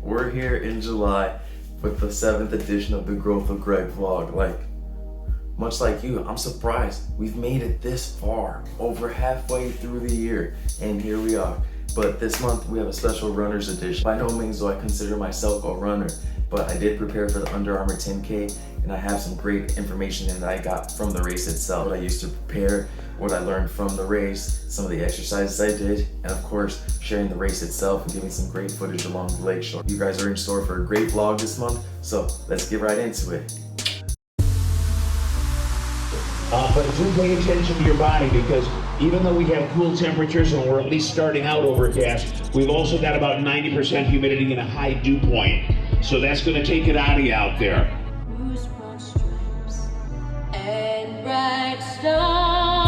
We're here in July with the 7th edition of the Growth of Greg vlog. Much like you, I'm surprised we've made it this far, over halfway through the year, and here we are. But this month we have a special runner's edition. By no means do I consider myself a runner, but I did prepare for the Under Armour 10K, and I have some great information that I got from the race itself. What I used to prepare, what I learned from the race, some of the exercises I did, and of course, sharing the race itself and giving some great footage along the lakeshore. You guys are in store for a great vlog this month, so let's get right into it. But do pay attention to your body, because even though we have cool temperatures and we're at least starting out overcast, we've also got about 90% humidity and a high dew point. So that's going to take it out of you out there. Stripes and bright stars.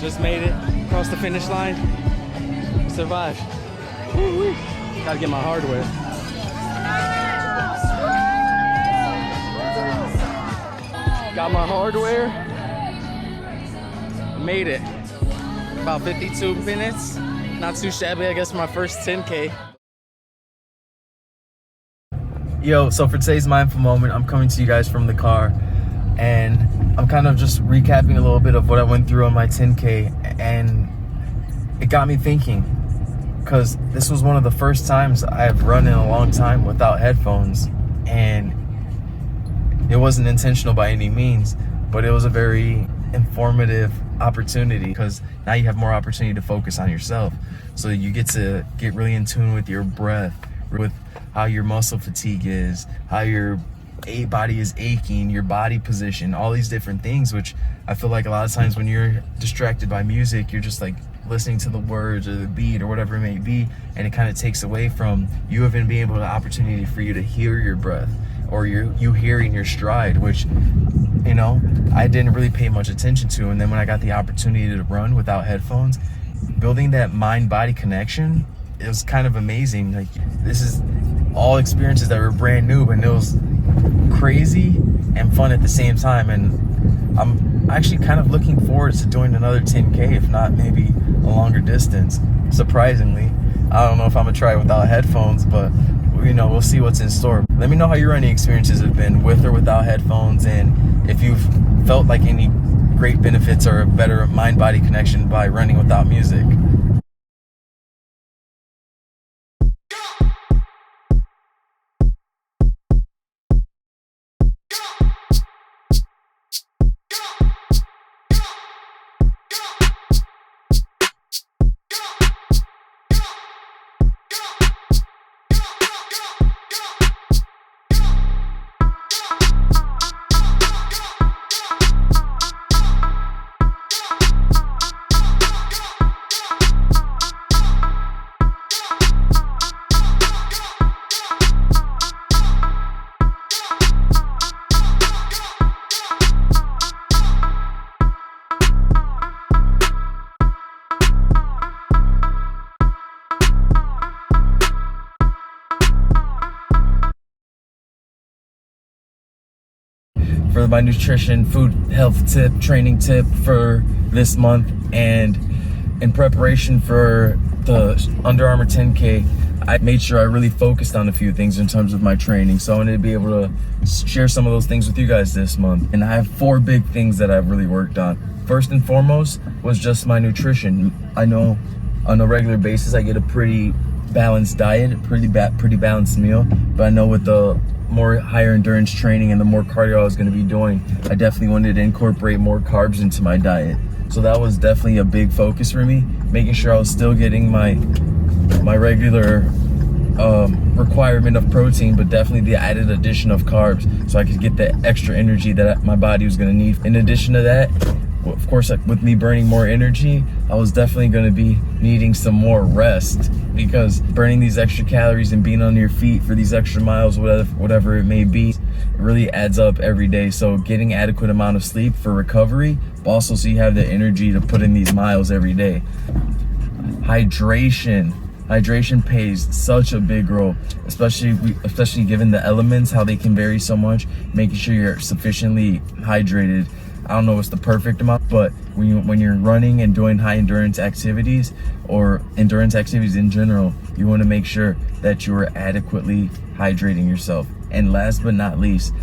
Just made it across the finish line. Survived. Woo-wee. Gotta get my hardware. Got my hardware. Made it. About 52 minutes. Not too shabby, I guess, for my first 10K. Yo, so for today's mindful moment, I'm coming to you guys from the car, and I'm kind of just recapping a little bit of what I went through on my 10K, and it got me thinking, because this was one of the first times I've run in a long time without headphones, and it wasn't intentional by any means, but it was a very informative opportunity, because now you have more opportunity to focus on yourself. So you get to get really in tune with your breath, with how your muscle fatigue is, how your body is aching, your body position, all these different things, which I feel like a lot of times when you're distracted by music, you're just like listening to the words or the beat or whatever it may be, and it kind of takes away from you even being able to opportunity for you to hear your breath, or you hearing your stride, which, you know, I didn't really pay much attention to. And then when I got the opportunity to run without headphones, building that mind-body connection, it was kind of amazing. Like, this is all experiences that were brand new, and it was crazy and fun at the same time. And I'm actually kind of looking forward to doing another 10K, if not maybe a longer distance, surprisingly. I don't know if I'm gonna try it without headphones, but you know, we'll see what's in store. Let me know how your running experiences have been with or without headphones, and if you've felt like any great benefits or a better mind-body connection by running without music. For my nutrition, food, health tip, training tip for this month, and in preparation for the Under Armour 10K, I made sure I really focused on a few things in terms of my training. So I wanted to be able to share some of those things with you guys this month. And I have 4 big things that I've really worked on. First and foremost was just my nutrition. I know on a regular basis I get a pretty balanced diet, pretty balanced meal, but I know with the more higher endurance training and the more cardio I was going to be doing, I definitely wanted to incorporate more carbs into my diet. So that was definitely a big focus for me, making sure I was still getting my regular requirement of protein, but definitely the added addition of carbs, so I could get the extra energy that my body was going to need. In addition to that, of course, with me burning more energy, I was definitely going to be needing some more rest, because burning these extra calories and being on your feet for these extra miles, whatever it may be, it really adds up every day. So getting adequate amount of sleep for recovery, but also so you have the energy to put in these miles every day. Hydration plays such a big role, especially given the elements, how they can vary so much. Making sure you're sufficiently hydrated. I don't know what's the perfect amount, but when you're running and doing high endurance activities, or endurance activities in general, you want to make sure that you are adequately hydrating yourself. And last but not least,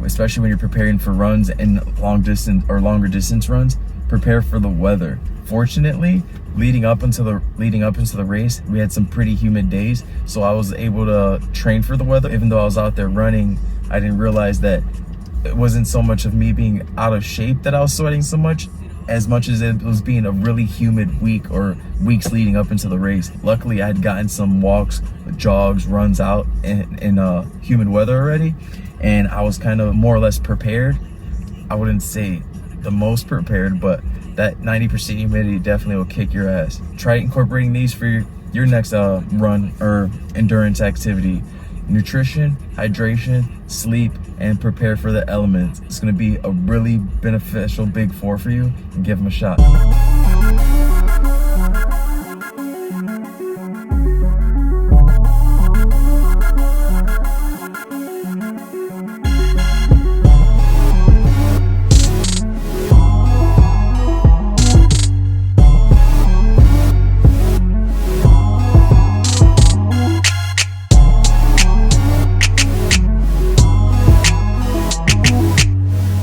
especially when you're preparing for runs and long distance or longer distance runs, prepare for the weather. Fortunately, leading up into the race, we had some pretty humid days, so I was able to train for the weather. Even though I was out there running, I didn't realize that it wasn't so much of me being out of shape that I was sweating so much, as much as it was being a really humid week or weeks leading up into the race. Luckily, I had gotten some walks, jogs, runs out in humid weather already, and I was kind of more or less prepared. I wouldn't say the most prepared, but that 90% humidity definitely will kick your ass. Try incorporating these for your next run or endurance activity. Nutrition, hydration, sleep, and prepare for the elements. It's going to be a really beneficial big four for you, and give them a shot.